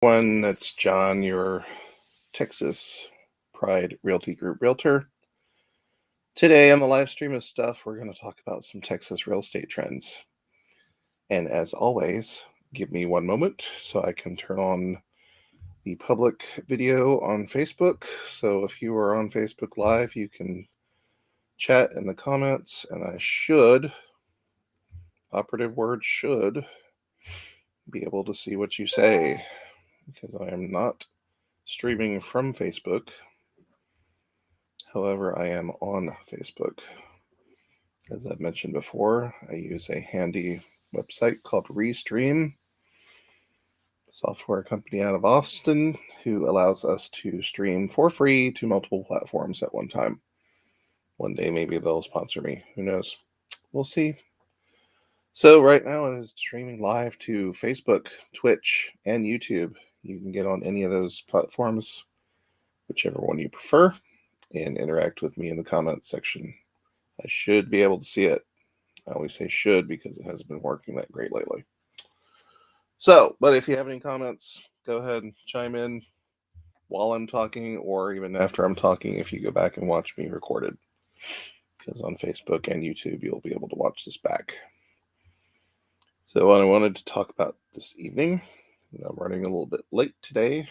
One, that's John, your Texas Pride Realty Group realtor. Today on the live stream of stuff, we're going to talk about some Texas real estate trends. And as always, give me one moment so I can turn on the public video on Facebook. So if you are on Facebook Live, you can chat in the comments, and I should, operative word should, be able to see what you say, because I am not streaming from Facebook. However, I am on Facebook. As I've mentioned before, I use a handy website called Restream, software company out of Austin, who allows us to stream for free to multiple platforms at one time. One day, maybe they'll sponsor me. Who knows? We'll see. So right now it is streaming live to Facebook, Twitch, and YouTube. You can get on any of those platforms, whichever one you prefer, and interact with me in the comments section. I should be able to see it. I always say should because it hasn't been working that great lately. So, but if you have any comments, go ahead and chime in while I'm talking, or even after I'm talking if you go back and watch me recorded. Because on Facebook and YouTube, you'll be able to watch this back. So what I wanted to talk about this evening, and I'm running a little bit late today.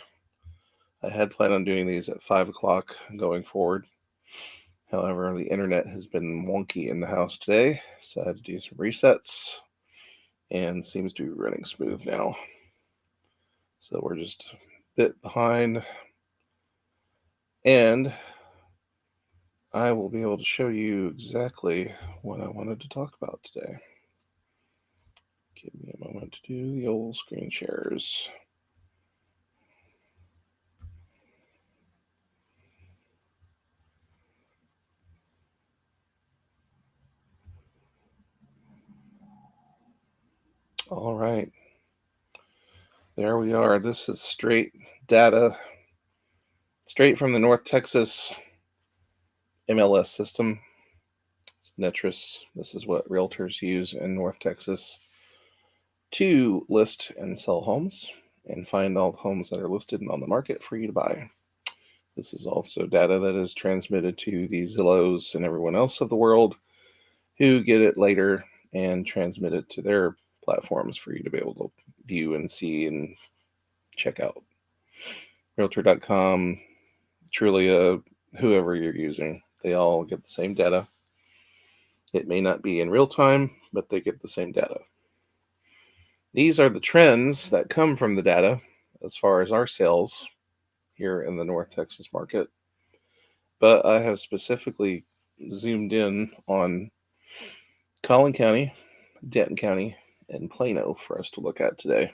I had planned on doing these at 5 o'clock going forward. However, the internet has been wonky in the house today, so I had to do some resets, and seems to be running smooth now. So we're just a bit behind, and I will be able to show you exactly what I wanted to talk about today. Give me a moment to do the old screen shares. All right. There we are. This is straight data, straight from the North Texas MLS system. It's Netris. This is what realtors use in North Texas to list and sell homes and find all the homes that are listed and on the market for you to buy. This is also data that is transmitted to the Zillows and everyone else of the world who get it later and transmit it to their platforms for you to be able to view and see and check out. Realtor.com, Trulia, whoever you're using, they all get the same data. It may not be in real time, but they get the same data. These are the trends that come from the data as far as our sales here in the North Texas market. But I have specifically zoomed in on Collin County, Denton County, and Plano for us to look at today.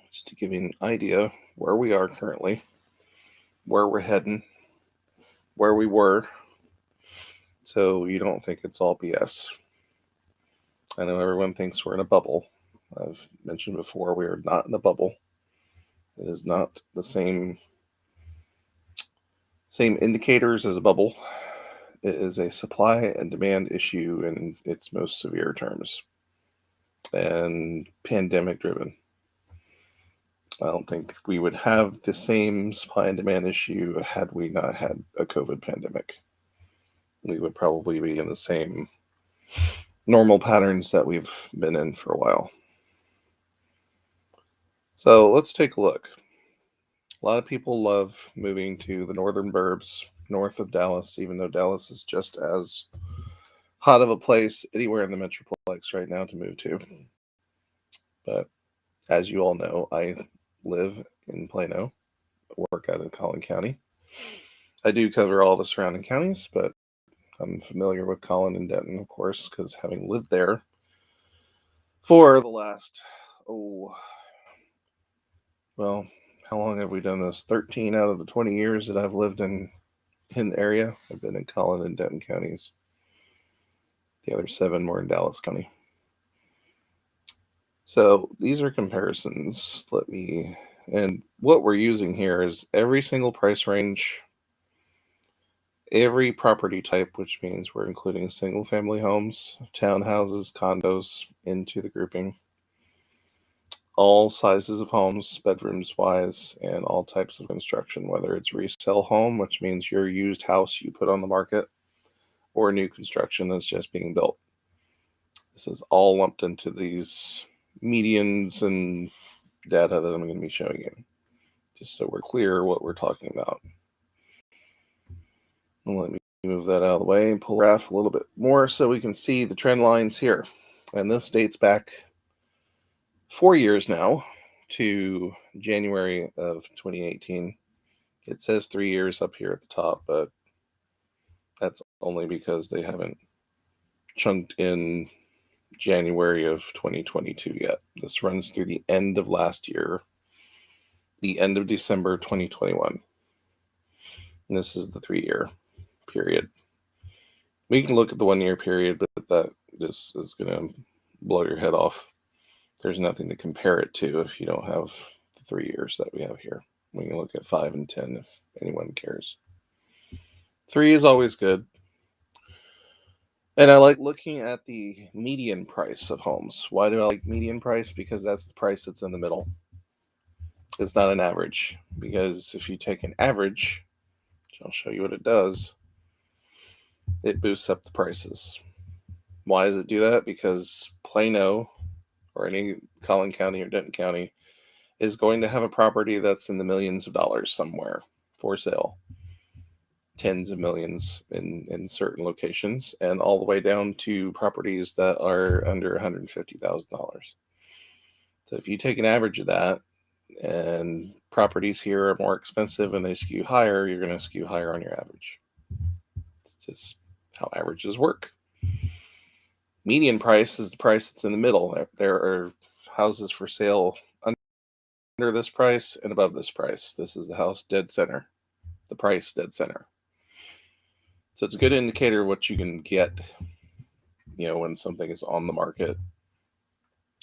Just to give you an idea where we are currently, where we're heading, where we were, so you don't think it's all BS. I know everyone thinks we're in a bubble. I've mentioned before, we are not in a bubble. It is not the same indicators as a bubble. It is a supply and demand issue in its most severe terms, and pandemic driven. I don't think we would have the same supply and demand issue had we not had a COVID pandemic. We would probably be in the same normal patterns that we've been in for a while. So let's take a look. A lot of people love moving to the northern burbs north of Dallas, even though Dallas is just as hot of a place anywhere in the Metroplex right now to move to. But as you all know, I live in Plano, work out in Collin County. I do cover all the surrounding counties, but I'm familiar with Collin and Denton, of course, because having lived there for the last, how long have we done this? 13 out of the 20 years that I've lived in the area. I've been in Collin and Denton counties. The other 7 were in Dallas County. So these are comparisons. And what we're using here is every single price range, every property type, which means we're including single family homes, townhouses, condos into the grouping. all sizes of homes, bedrooms wise, and all types of construction, whether it's resale home, which means your used house you put on the market, or new construction that's just being built. This is all lumped into these medians and data that I'm going to be showing you, just so we're clear what we're talking about. And let me move that out of the way and pull the graph a little bit more so we can see the trend lines here. And this dates back 4 years now to January of 2018. It says 3 years up here at the top, but that's only because they haven't chunked in January of 2022 yet. This runs through the end of last year, the end of December 2021. And this is the 3-year period. We can look at the 1-year period, but that just is going to blow your head off. There's nothing to compare it to if you don't have the 3 years that we have here. We can look at 5 and 10 if anyone cares. 3 is always good. And I like looking at the median price of homes. Why do I like median price? Because that's the price that's in the middle. It's not an average. Because if you take an average, which I'll show you what it does, it boosts up the prices. Why does it do that? Because Plano or any Collin County or Denton County is going to have a property that's in the millions of dollars somewhere for sale. Tens of millions in certain locations, and all the way down to properties that are under $150,000. So if you take an average of that, and properties here are more expensive and they skew higher, you're going to skew higher on your average. It's just how averages work. Median price is the price that's in the middle. There are houses for sale under this price and above this price. This is the house dead center, the price dead center. So it's a good indicator of what you can get, when something is on the market,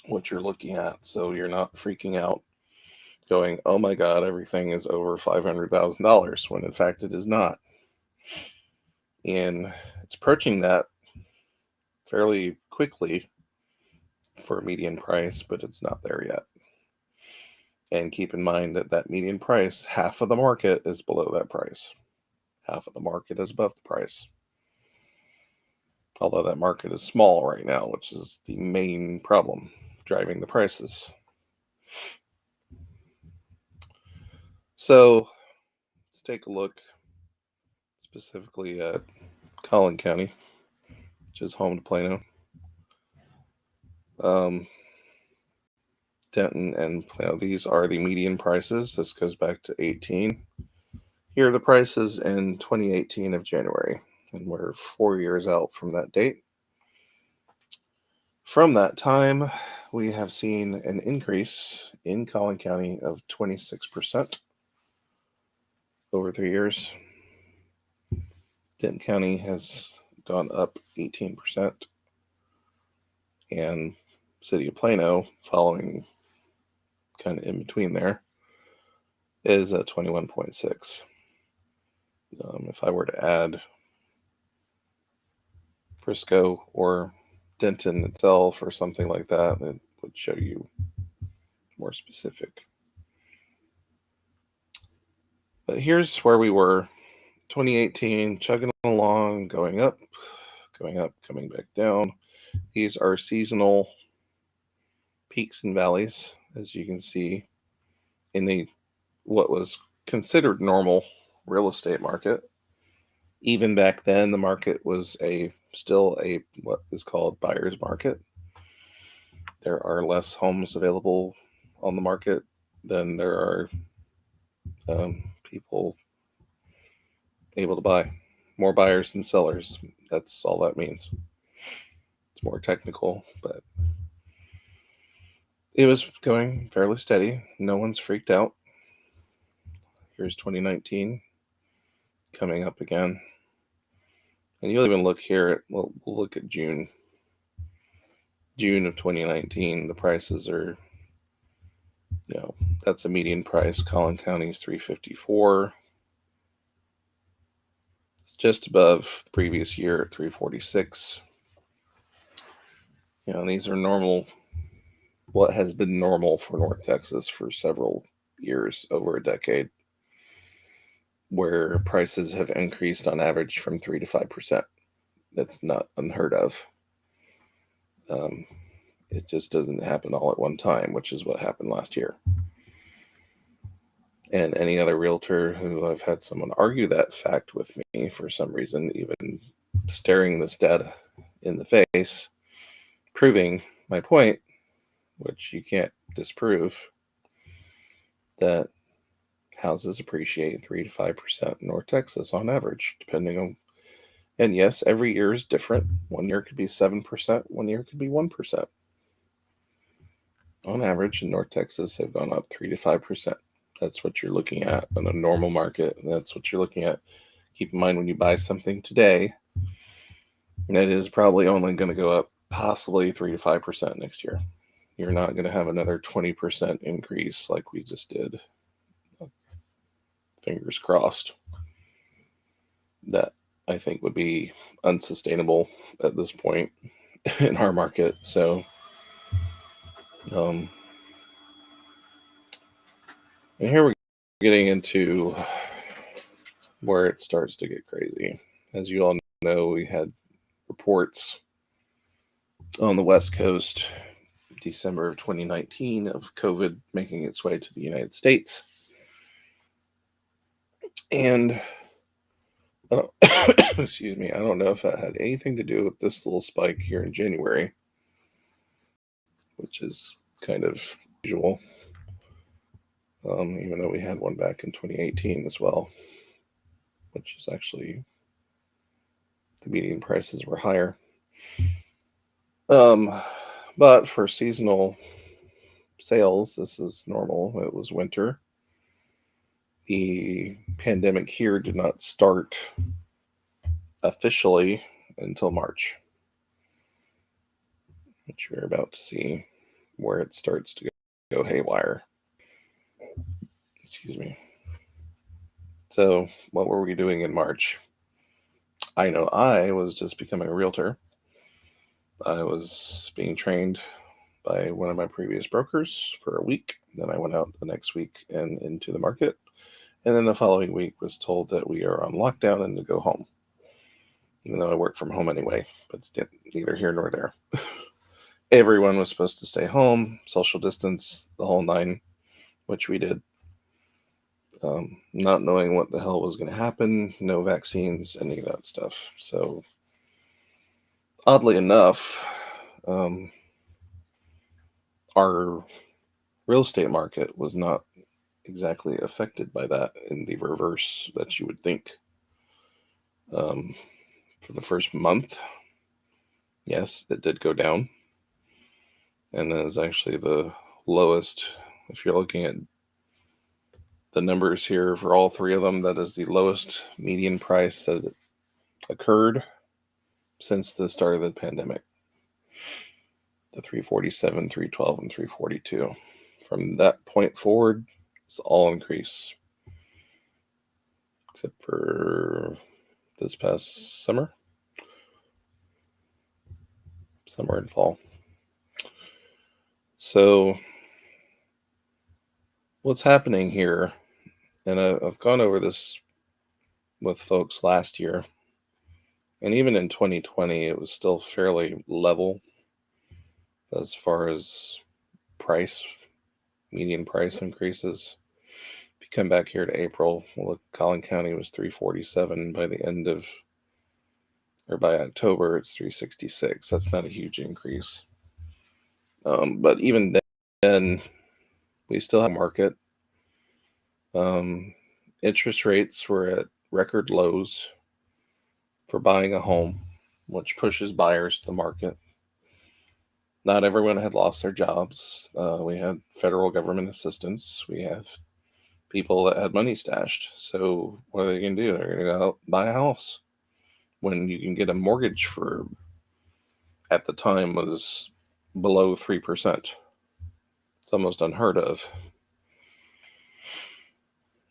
what you're looking at. So you're not freaking out going, oh my God, everything is over $500,000, when in fact it is not. And it's approaching that fairly quickly for a median price, but it's not there yet. And keep in mind that median price, half of the market is below that price. Half of the market is above the price. Although that market is small right now, which is the main problem driving the prices. So let's take a look specifically at Collin County, which is home to Plano. Denton and Plano, these are the median prices. This goes back to 18. Here are the prices in 2018 of January, and we're 4 years out from that date. From that time, we have seen an increase in Collin County of 26% over 3 years. Denton County has gone up 18%, and City of Plano, following kind of in between there, is at 21.6. If I were to add Frisco or Denton itself or something like that, it would show you more specific. But here's where we were, 2018, chugging along, going up, coming back down. These are seasonal peaks and valleys, as you can see, in the what was considered normal real estate market. Even back then, the market was still a what is called buyer's market. There are less homes available on the market than there are people able to buy. More buyers than sellers. That's all that means. It's more technical, but it was going fairly steady. No one's freaked out. Here's 2019 coming up again. And you'll even look here at, we'll look at June of 2019. The prices are, that's a median price. Collin County is $354. It's just above the previous year at $346. These are normal what has been normal for North Texas for several years, over a decade, where prices have increased on average from 3 to 5%. That's not unheard of. It just doesn't happen all at one time, which is what happened last year. And any other realtor who I've had someone argue that fact with me for some reason, even staring this data in the face, proving my point, which you can't disprove, that houses appreciate 3 to 5% in North Texas on average, depending on. And yes, every year is different. One year could be 7%, one year could be 1%. On average, in North Texas, have gone up 3 to 5%. That's what you're looking at on a normal market. That's what you're looking at. Keep in mind, when you buy something today, it is probably only going to go up possibly 3 to 5% next year. You're not going to have another 20% increase like we just did. Fingers crossed. That, I think, would be unsustainable at this point in our market. So, and here we're getting into where it starts to get crazy. As you all know, we had reports on the West Coast, December of 2019, of COVID making its way to the United States. And excuse me, I don't know if that had anything to do with this little spike here in January, which is kind of usual, even though we had one back in 2018 as well, which is actually, the median prices were higher. But for seasonal sales, this is normal. It was winter. The pandemic here did not start officially until March, which we're about to see where it starts to go haywire. Excuse me. So, what were we doing in March? I know I was just becoming a realtor. I was being trained by one of my previous brokers for a week. Then I went out the next week and into the market. And then the following week was told that we are on lockdown and to go home. Even though I work from home anyway, but it's neither here nor there. Everyone was supposed to stay home, social distance, the whole nine, which we did. Not knowing what the hell was going to happen, no vaccines, any of that stuff. So, oddly enough, our real estate market was not exactly affected by that in the reverse that you would think. For the first month, yes, it did go down. And that is actually the lowest. If you're looking at the numbers here for all three of them, that is the lowest median price that occurred since the start of the pandemic. The 347, 312, and 342. From that point forward, it's all increase. Except for this past summer and fall. So, what's happening here, and I've gone over this with folks last year, and even in 2020, it was still fairly level as far as median price increases. If you come back here to April, well, Collin County was 347 by the end of, or by October, it's 366. That's not a huge increase. But even then, we still have market. Interest rates were at record lows for buying a home, which pushes buyers to the market. Not everyone had lost their jobs. We had federal government assistance. We have people that had money stashed. So what are they going to do? They're going to go out and buy a house when you can get a mortgage for, at the time, was below 3%. It's almost unheard of.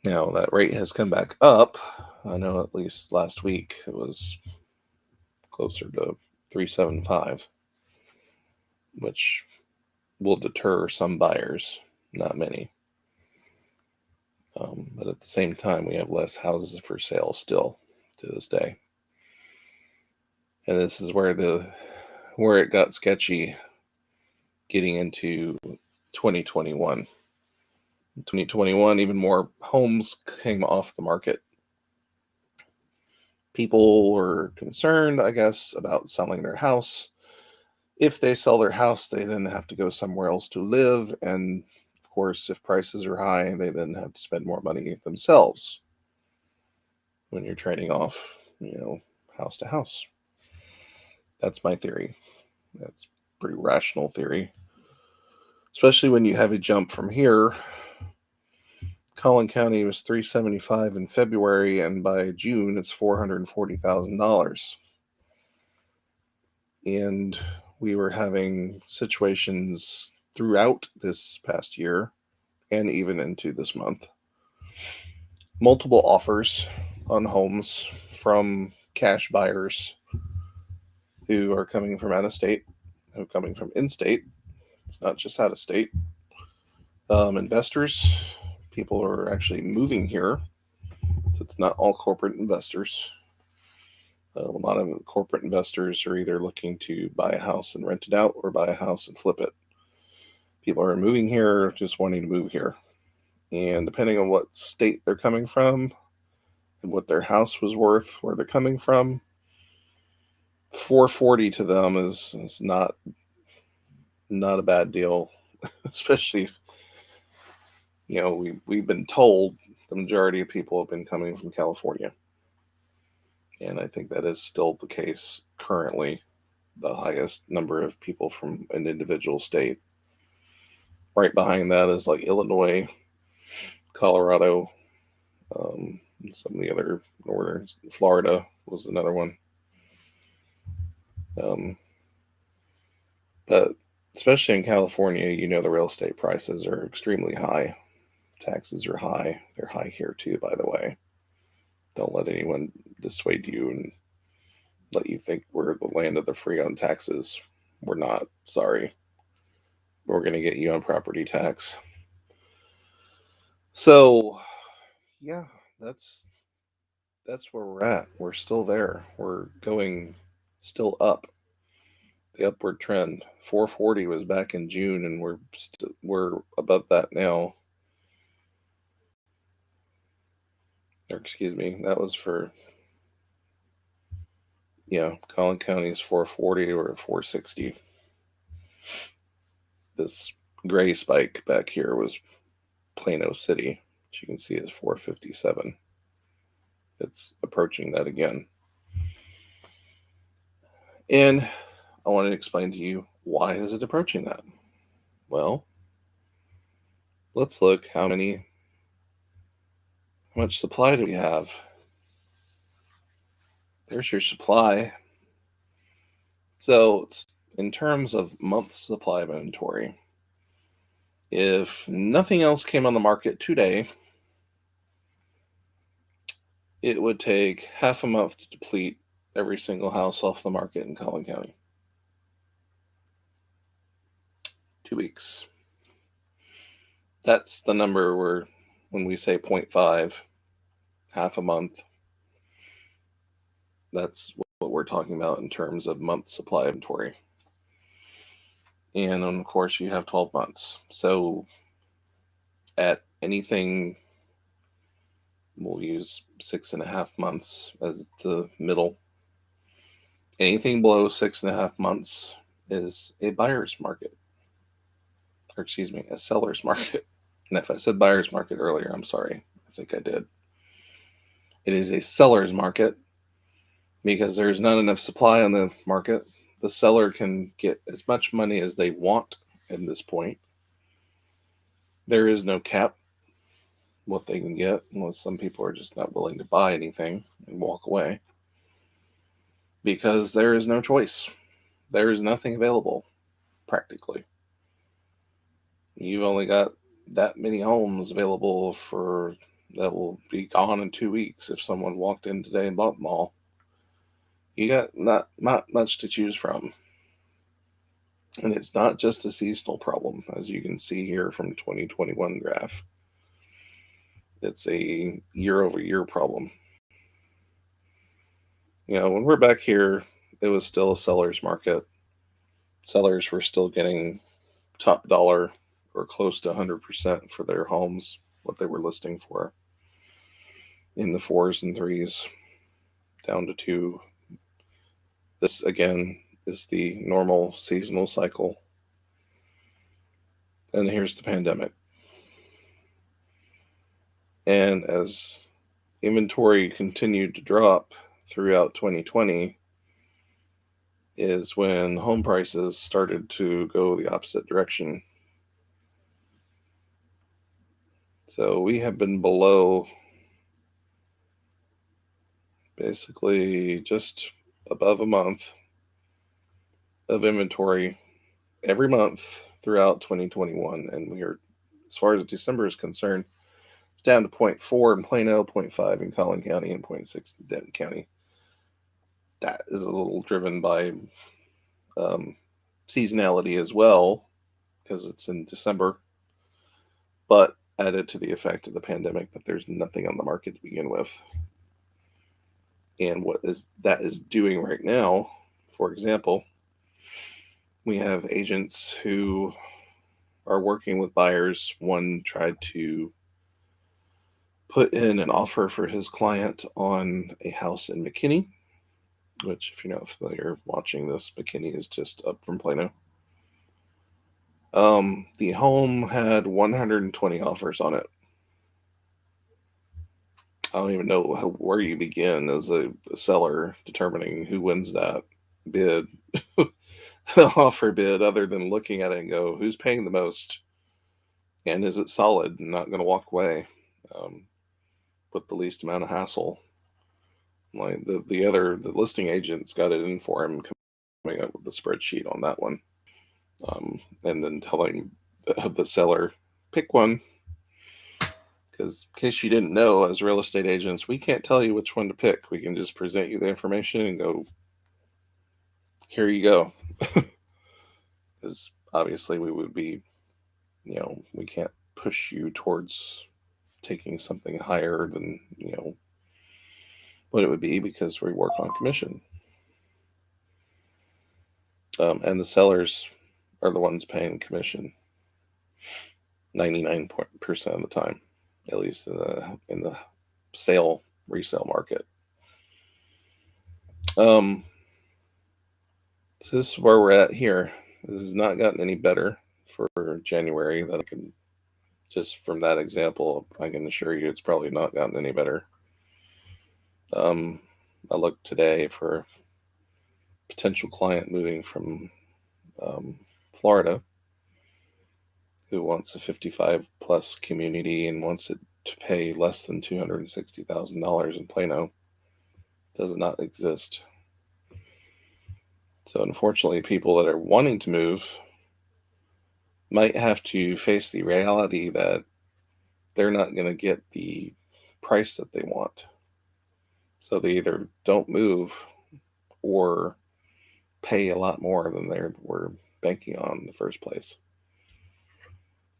Now, that rate has come back up. I know at least last week it was closer to 375, which will deter some buyers, not many. But at the same time, we have less houses for sale still to this day. And this is where it got sketchy getting into 2021. In 2021, even more homes came off the market. People were concerned, I guess, about selling their house. If they sell their house, they then have to go somewhere else to live. And of course, if prices are high, they then have to spend more money themselves when you're trading off, house to house. That's my theory. That's a pretty rational theory. Especially when you have a jump from here. Collin County was $375 in February, and by June it's $440,000. And we were having situations throughout this past year and even into this month. Multiple offers on homes from cash buyers who are coming from out of state, who are coming from in-state. It's not just out of state. Investors, people are actually moving here. So it's not all corporate investors. A lot of corporate investors are either looking to buy a house and rent it out or buy a house and flip it. People are moving here, just wanting to move here. And depending on what state they're coming from and what their house was worth, where they're coming from, $440 to them is not a bad deal, especially if, we've been told the majority of people have been coming from California. And I think that is still the case currently, the highest number of people from an individual state. Right behind that is like Illinois, Colorado, some of the other northern, Florida was another one. But especially in California, the real estate prices are extremely high. Taxes are high. They're high here too, by the way. Don't let anyone dissuade you and let you think we're the land of the free on taxes. We're not. Sorry. We're going to get you on property tax. So, yeah, that's where we're at. We're still there. We're going still up. The upward trend. 440 was back in June, and we're above that now. Or excuse me, that was for Collin County's 440 or 460. This gray spike back here was Plano City, which you can see is 457. It's approaching that again. And I want to explain to you, why is it approaching that? Well, let's look how much supply do we have? There's your supply. So in terms of months supply of inventory, if nothing else came on the market today, it would take half a month to deplete every single house off the market in Collin County. 2 weeks. That's the number when we say 0.5, half a month, that's what we're talking about in terms of month supply inventory. And of course, you have 12 months. So at anything, we'll use 6.5 months as the middle. Anything below 6.5 months is a buyer's market. Or excuse me, a seller's market. And if I said buyer's market earlier, I'm sorry. I think I did. It is a seller's market because there's not enough supply on the market. The seller can get as much money as they want at this point. There is no cap what they can get, unless some people are just not willing to buy anything and walk away. Because there is no choice. There is nothing available, practically. You've only got that many homes available that will be gone in 2 weeks if someone walked in today and bought them all. You got not much to choose from. And it's not just a seasonal problem, as you can see here from 2021 graph. It's a year-over-year problem. When we're back here, it was still a seller's market. Sellers were still getting top dollar or close to 100% for their homes, what they were listing for, in the 4s and 3s, down to 2. This, again, is the normal seasonal cycle. And here's the pandemic. And as inventory continued to drop throughout 2020 is when home prices started to go the opposite direction. So we have been below, basically just above a month of inventory every month throughout 2021. And we are, as far as December is concerned, it's down to 0.4 in Plano, 0.5 in Collin County, and 0.6 in Denton County. That is a little driven by seasonality as well, because it's in December, but added to the effect of the pandemic that there's nothing on the market to begin with. And what that is doing right now, for example, we have agents who are working with buyers. One tried to put in an offer for his client on a house in McKinney, which, if you're not familiar watching this, McKinney is just up from Plano. The home had 120 offers on it. I don't even know where you begin as a seller determining who wins that bid, offer bid, other than looking at it and go, who's paying the most? And is it solid and not going to walk away with the least amount of hassle? Like the listing agent's got it in for him, coming up with the spreadsheet on that one. And then telling the seller, pick one. Because in case you didn't know, as real estate agents, we can't tell you which one to pick. We can just present you the information and go, here you go. Because obviously we would be, we can't push you towards taking something higher than, what it would be, because we work on commission. And the sellers are the ones paying commission 99% of the time, at least in the resale market. So this is where we're at here. This has not gotten any better for January. That I can, just from that example, I can assure you it's probably not gotten any better. I looked today for a potential client moving from Florida who wants a 55 plus community and wants it to pay less than $260,000 in Plano. Does not exist. So unfortunately, people that are wanting to move might have to face the reality that they're not going to get the price that they want. So they either don't move or pay a lot more than they were banking on in the first place.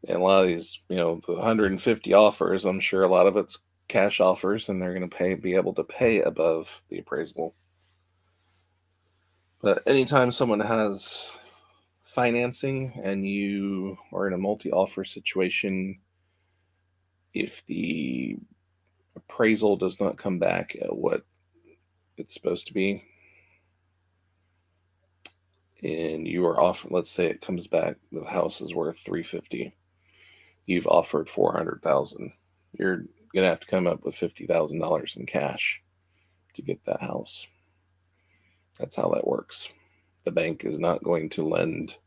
And a lot of these, the 150 offers, I'm sure a lot of it's cash offers, and they're going to be able to pay above the appraisal. But anytime someone has financing and you are in a multi-offer situation, if the appraisal does not come back at what it's supposed to be, and you are off, let's say it comes back, the house is worth $350, you've offered $400,000, you're gonna have to come up with $50,000 in cash to get that house. That's how that works. The bank is not going to lend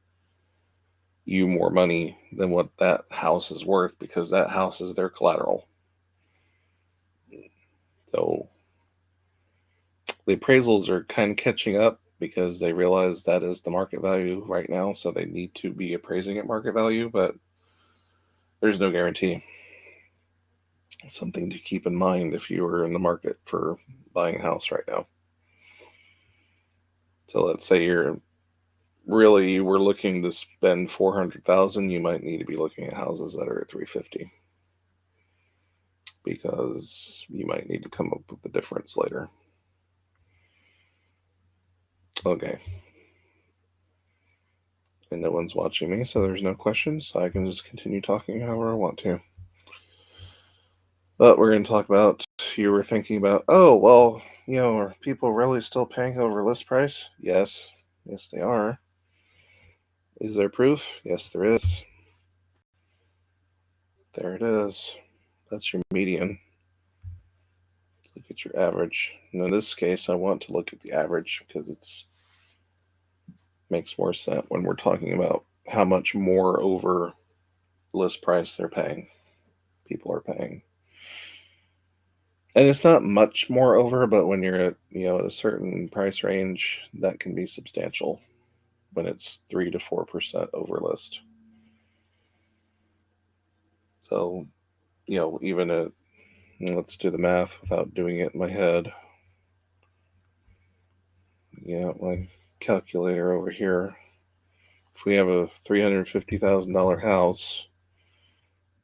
you more money than what that house is worth, because that house is their collateral. So the appraisals are kind of catching up, because they realize that is the market value right now, so they need to be appraising at market value, but there's no guarantee. Something to keep in mind if you are in the market for buying a house right now. So let's say you're really you were looking to spend $400,000, you might need to be looking at houses that are at $350, because you might need to come up with the difference later. Okay. And no one's watching me, so there's no questions. So I can just continue talking however I want to. But we're going to talk about, you were thinking about, oh, well, are people really still paying over list price? Yes. Yes, they are. Is there proof? Yes, there is. There it is. That's your median. Let's look at your average. And in this case, I want to look at the average because it's makes more sense when we're talking about how much more over list price they're paying. People are paying. And it's not much more over, but when you're at a certain price range, that can be substantial when it's 3 to 4% over list. So, even at, let's do the math without doing it in my head. My calculator over here. If we have a $350,000 house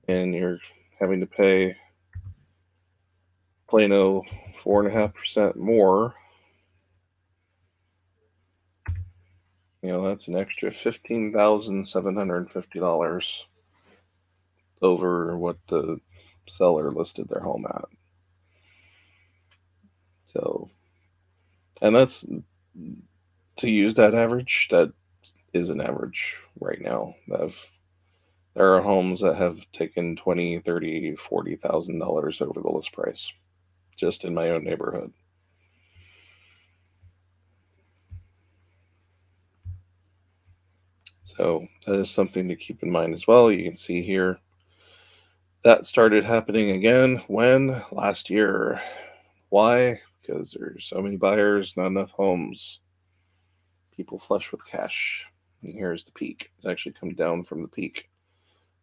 and you're having to pay Plano 4.5% more, that's an extra $15,750 over what the seller listed their home at. So, and that's, to use that average, that is an average right now. There are homes that have taken $20,000, $30,000, $40,000 over the list price, just in my own neighborhood. So that is something to keep in mind as well. You can see here that started happening again when? Last year. Why? Because there's so many buyers, not enough homes. People flush with cash. And here's the peak. It's actually come down from the peak,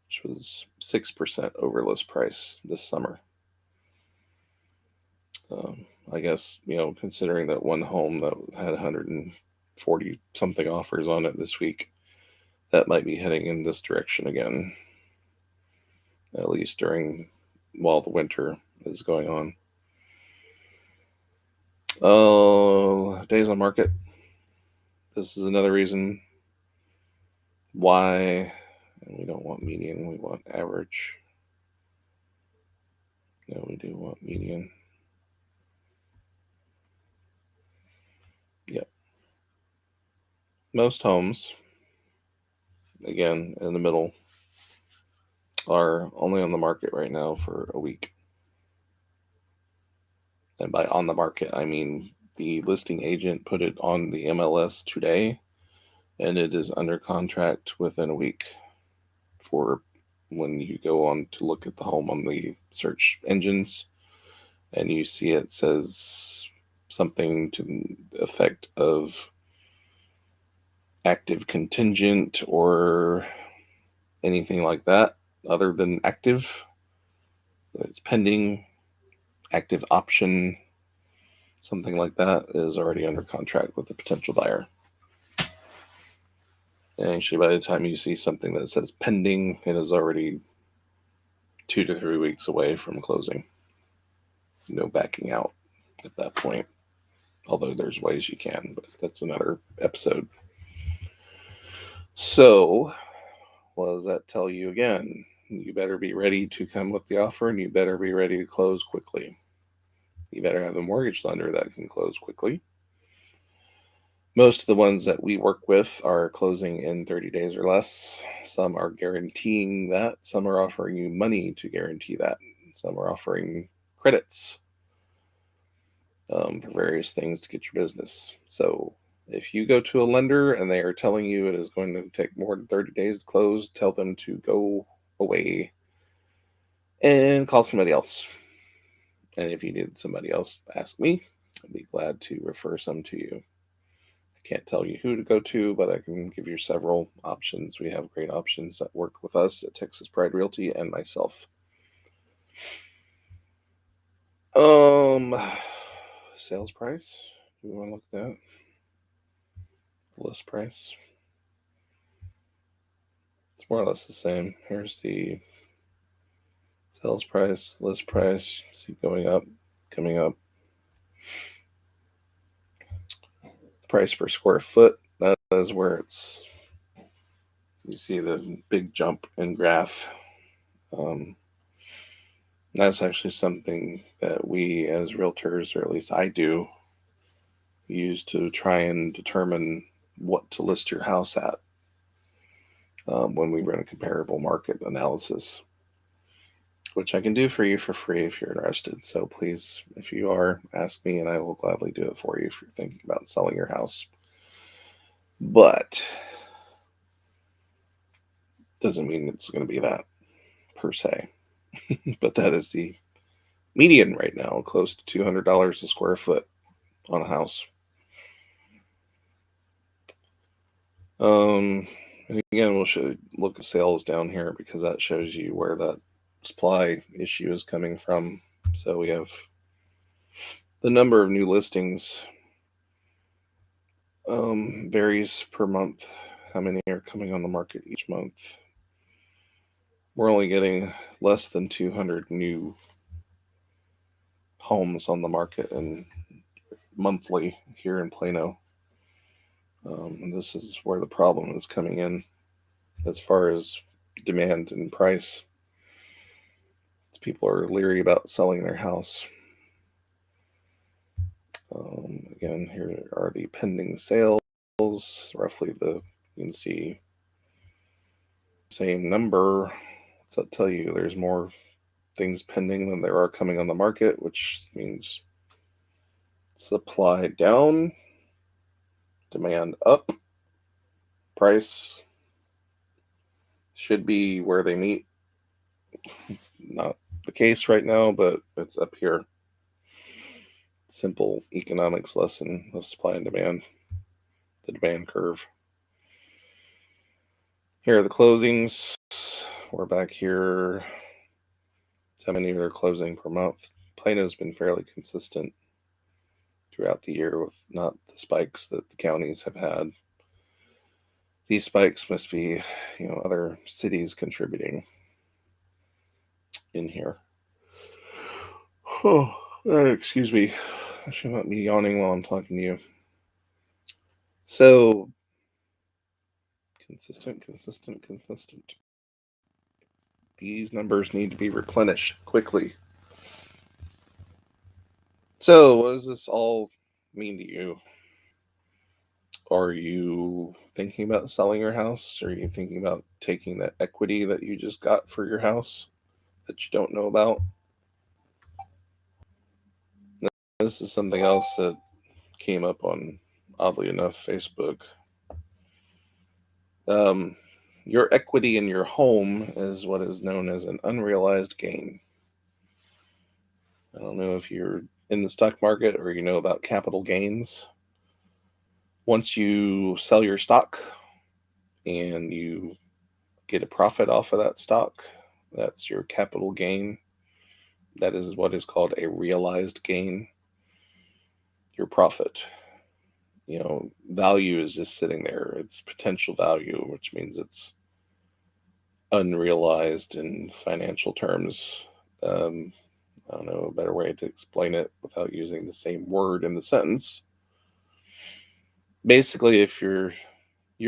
which was 6% over list price this summer. I guess, considering that one home that had 140 something offers on it this week, that might be heading in this direction again, at least while the winter is going on. Days on market. This is another reason why we don't want median, we want average. No, we do want median. Yep. Most homes, again, in the middle, are only on the market right now for a week. And by on the market, I mean the listing agent put it on the MLS today, and it is under contract within a week for when you go on to look at the home on the search engines, and you see it says something to the effect of active contingent or anything like that other than active. It's pending, active option, something like that is already under contract with a potential buyer. And actually, by the time you see something that says pending, it is already 2 to 3 weeks away from closing. No backing out at that point. Although there's ways you can, but that's another episode. So, what does that tell you again? You better be ready to come with the offer, and you better be ready to close quickly. You better have a mortgage lender that can close quickly. Most of the ones that we work with are closing in 30 days or less. Some are guaranteeing that. Some are offering you money to guarantee that. Some are offering credits for various things to get your business. So if you go to a lender and they are telling you it is going to take more than 30 days to close, tell them to go away and call somebody else. And if you need somebody else, ask me. I'd be glad to refer some to you. I can't tell you who to go to, but I can give you several options. We have great options that work with us at Texas Pride Realty and myself. Sales price. Do we want to look at that? List price. It's more or less the same. Here's the sales price, list price. See going up, coming up. Price per square foot. That is where it's. You see the big jump in graph. That's actually something that we as realtors, or at least I do, use to try and determine what to list your house at when we run a comparable market analysis, which I can do for you for free if you're interested. So please, if you are, ask me and I will gladly do it for you if you're thinking about selling your house. But doesn't mean it's going to be that per se. But that is the median right now, close to $200 a square foot on a house. And again, we'll look at sales down here because that shows you where that supply issue is coming from. So we have the number of new listings varies per month. How many are coming on the market each month? We're only getting less than 200 new homes on the market and monthly here in Plano. And this is where the problem is coming in as far as demand and price. People are leery about selling their house. Again, here are the pending sales. Roughly you can see same number. What's that tell you? There's more things pending than there are coming on the market, which means supply down, demand up, price should be where they meet. It's not the case right now, but it's up here. Simple economics lesson of supply and demand, the demand curve. Here are the closings. We're back here. How many are closing per month? Plano's been fairly consistent throughout the year with not the spikes that the counties have had. These spikes must be, other cities contributing in here. Oh, excuse me. I should not be yawning while I'm talking to you. So, consistent. These numbers need to be replenished quickly. So, what does this all mean to you? Are you thinking about selling your house? Are you thinking about taking that equity that you just got for your house that you don't know about? This is something else that came up on, oddly enough, Facebook. Your equity in your home is what is known as an unrealized gain. I don't know if you're in the stock market or you know about capital gains. Once you sell your stock and you get a profit off of that stock, that's your capital gain. That is what is called a realized gain. Your profit. Value is just sitting there. It's potential value, which means it's unrealized in financial terms. I don't know a better way to explain it without using the same word in the sentence. Basically, if your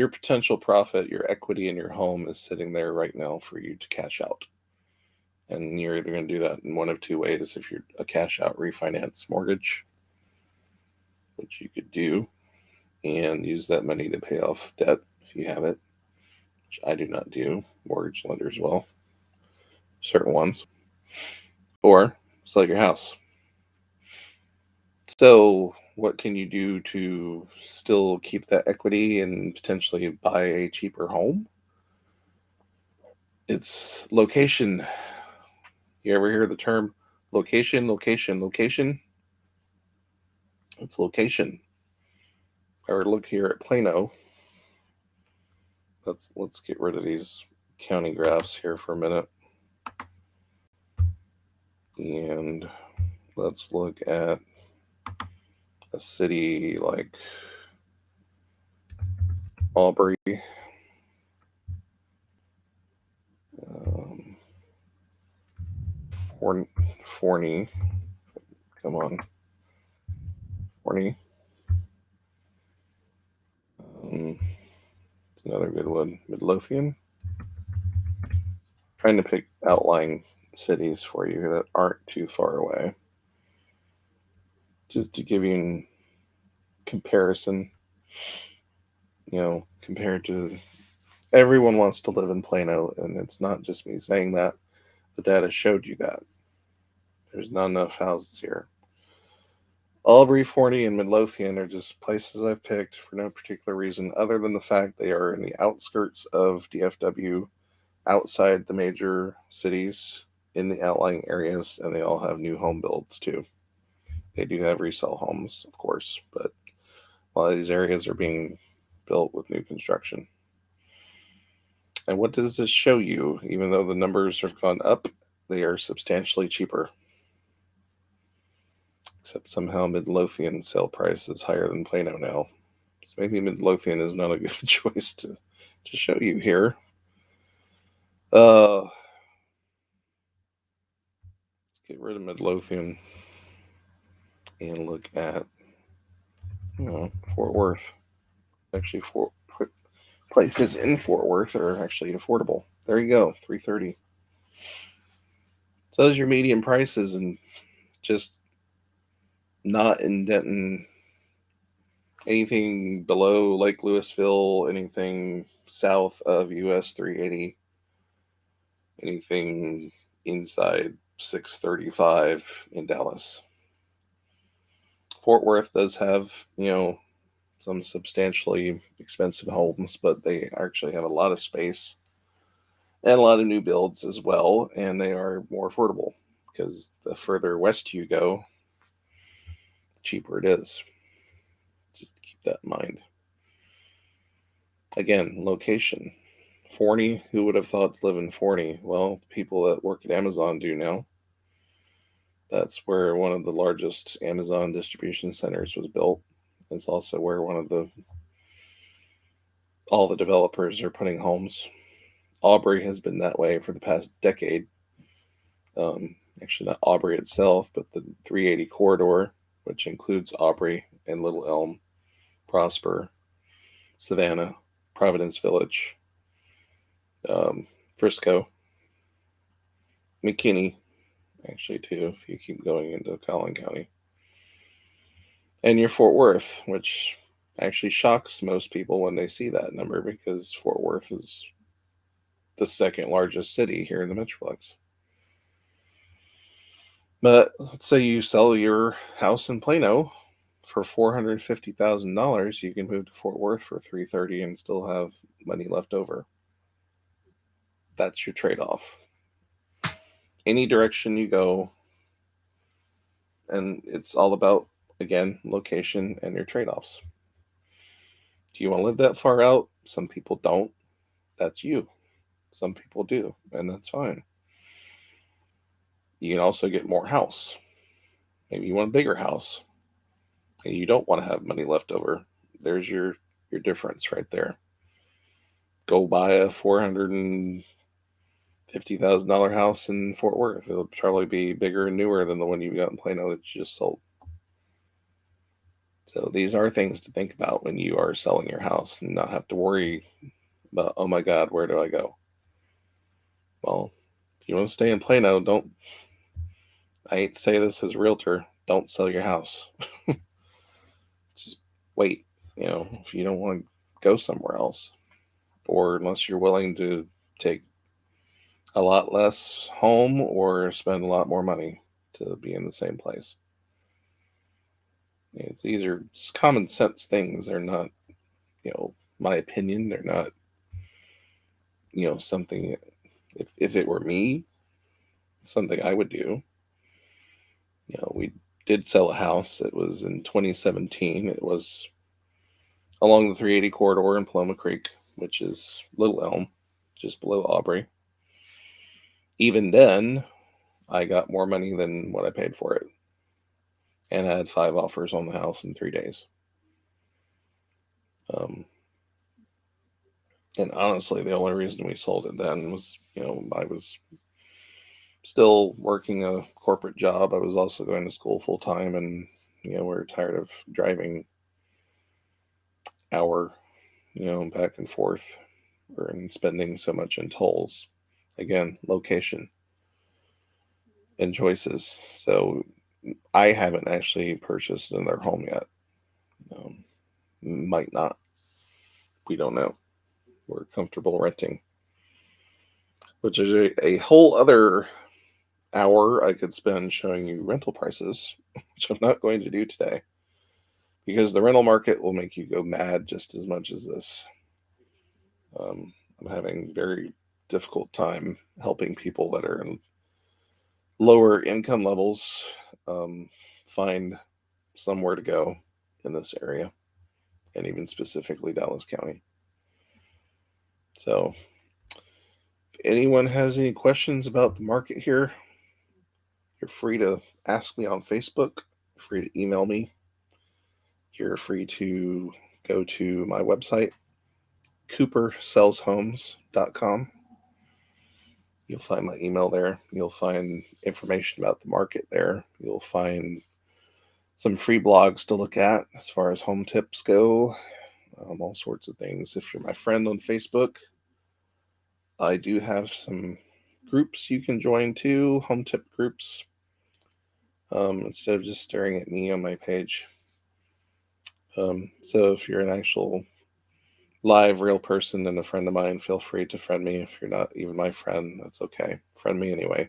potential profit, your equity in your home is sitting there right now for you to cash out. And you're either going to do that in one of two ways. If you're a cash out refinance mortgage, which you could do, and use that money to pay off debt if you have it, which I do not do. Mortgage lenders will, certain ones, or sell your house. So what can you do to still keep that equity and potentially buy a cheaper home? It's location. You ever hear the term location? It's location. Or look here at Plano. Let's get rid of these county graphs here for a minute. And let's look at a city like Aubrey. Forney. Come on. Forney. It's another good one. Midlothian. Trying to pick outlying cities for you that aren't too far away. Just to give you a comparison, compared to everyone wants to live in Plano, and it's not just me saying that. The data showed you that. There's not enough houses here. Albury, Forney, and Midlothian are just places I've picked for no particular reason other than the fact they are in the outskirts of DFW, outside the major cities, in the outlying areas, and they all have new home builds too. They do have resale homes, of course, but a lot of these areas are being built with new construction. And what does this show you? Even though the numbers have gone up, they are substantially cheaper. Except somehow Midlothian sale price is higher than Plano now. So maybe Midlothian is not a good choice to show you here. Let's get rid of Midlothian and look at Fort Worth. Actually, places in Fort Worth are actually affordable. There you go, $330. So those are your median prices, and just not in Denton. Anything below Lake Louisville, anything south of US 380, anything inside 635 in Dallas. Fort Worth does have, some substantially expensive homes, but they actually have a lot of space and a lot of new builds as well, and they are more affordable because the further west you go, the cheaper it is. Just keep that in mind. Again, location. Forney, who would have thought to live in Forney? Well, people that work at Amazon do now. That's where one of the largest Amazon distribution centers was built. It's also where all the developers are putting homes. Aubrey has been that way for the past decade. Actually, not Aubrey itself, but the 380 corridor, which includes Aubrey and Little Elm, Prosper, Savannah, Providence Village, Frisco, McKinney, actually, too, if you keep going into Collin County. And your Fort Worth, which actually shocks most people when they see that number because Fort Worth is the second largest city here in the Metroplex. But let's say you sell your house in Plano for $450,000, you can move to Fort Worth for $330 and still have money left over. That's your trade-off. Any direction you go, and it's all about, again, location and your trade-offs. Do you want to live that far out? Some people don't. That's you. Some people do, and that's fine. You can also get more house. Maybe you want a bigger house, and you don't want to have money left over. There's your difference right there. Go buy a $450,000 house in Fort Worth. It'll probably be bigger and newer than the one you got in Plano that you just sold. So these are things to think about when you are selling your house and not have to worry about, oh my God, where do I go? Well, if you want to stay in Plano, I hate to say this as a realtor, don't sell your house. Just wait, if you don't want to go somewhere else, or unless you're willing to take a lot less home or spend a lot more money to be in the same place. These are just common sense things. They're not, my opinion. They're not, something, if it were me, something I would do. We did sell a house. It was in 2017. It was along the 380 corridor in Paloma Creek, which is Little Elm, just below Aubrey. Even then, I got more money than what I paid for it. And I had 5 offers on the house in 3 days. And honestly, the only reason we sold it then was, I was still working a corporate job. I was also going to school full time, and we're tired of driving hour, back and forth, and spending so much in tolls. Again, location and choices. So I haven't actually purchased another home yet. Um, might not. We don't know. We're comfortable renting, which is a whole other hour I could spend showing you rental prices, which I'm not going to do today because the rental market will make you go mad just as much as this. I'm having very difficult time helping people that are in lower income levels um, find somewhere to go in this area, and even specifically Dallas County. So, if anyone has any questions about the market here, you're free to ask me on Facebook. You're free to email me. You're free to go to my website, coopersellshomes.com. You'll find my email there. You'll find information about the market there. You'll find some free blogs to look at as far as home tips go, all sorts of things. If you're my friend on Facebook, I do have some groups you can join too, home tip groups, instead of just staring at me on my page. So if you're an actual live real person and a friend of mine, feel free to friend me. If you're not even my friend, that's okay. Friend me anyway.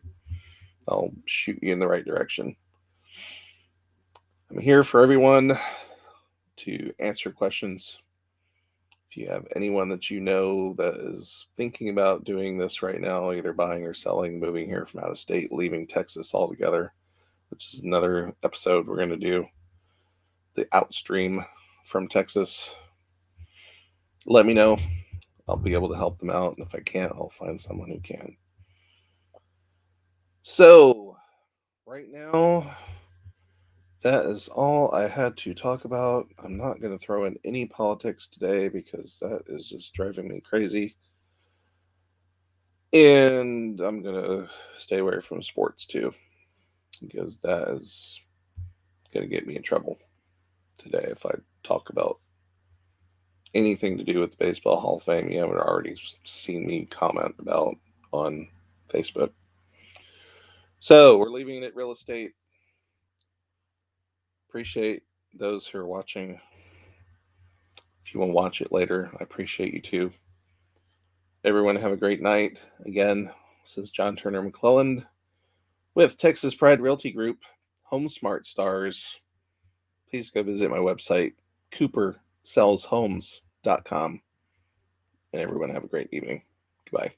I'll shoot you in the right direction. I'm here for everyone to answer questions. If you have anyone that you know that is thinking about doing this right now, either buying or selling, moving here from out of state, leaving Texas altogether, which is another episode we're going to do, the outstream from Texas, let me know. I'll be able to help them out. And if I can't, I'll find someone who can. So, right now, that is all I had to talk about. I'm not going to throw in any politics today because that is just driving me crazy. And I'm going to stay away from sports too because that is going to get me in trouble today if I talk about anything to do with the Baseball Hall of Fame you haven't already seen me comment about on Facebook. So we're leaving it at real estate. Appreciate those who are watching. If you want to watch it later, I appreciate you too. Everyone have a great night. Again, this is John Turner-McClelland with Texas Pride Realty Group, Home Smart Stars. Please go visit my website, coopersellshomes.com. And everyone have a great evening. Goodbye.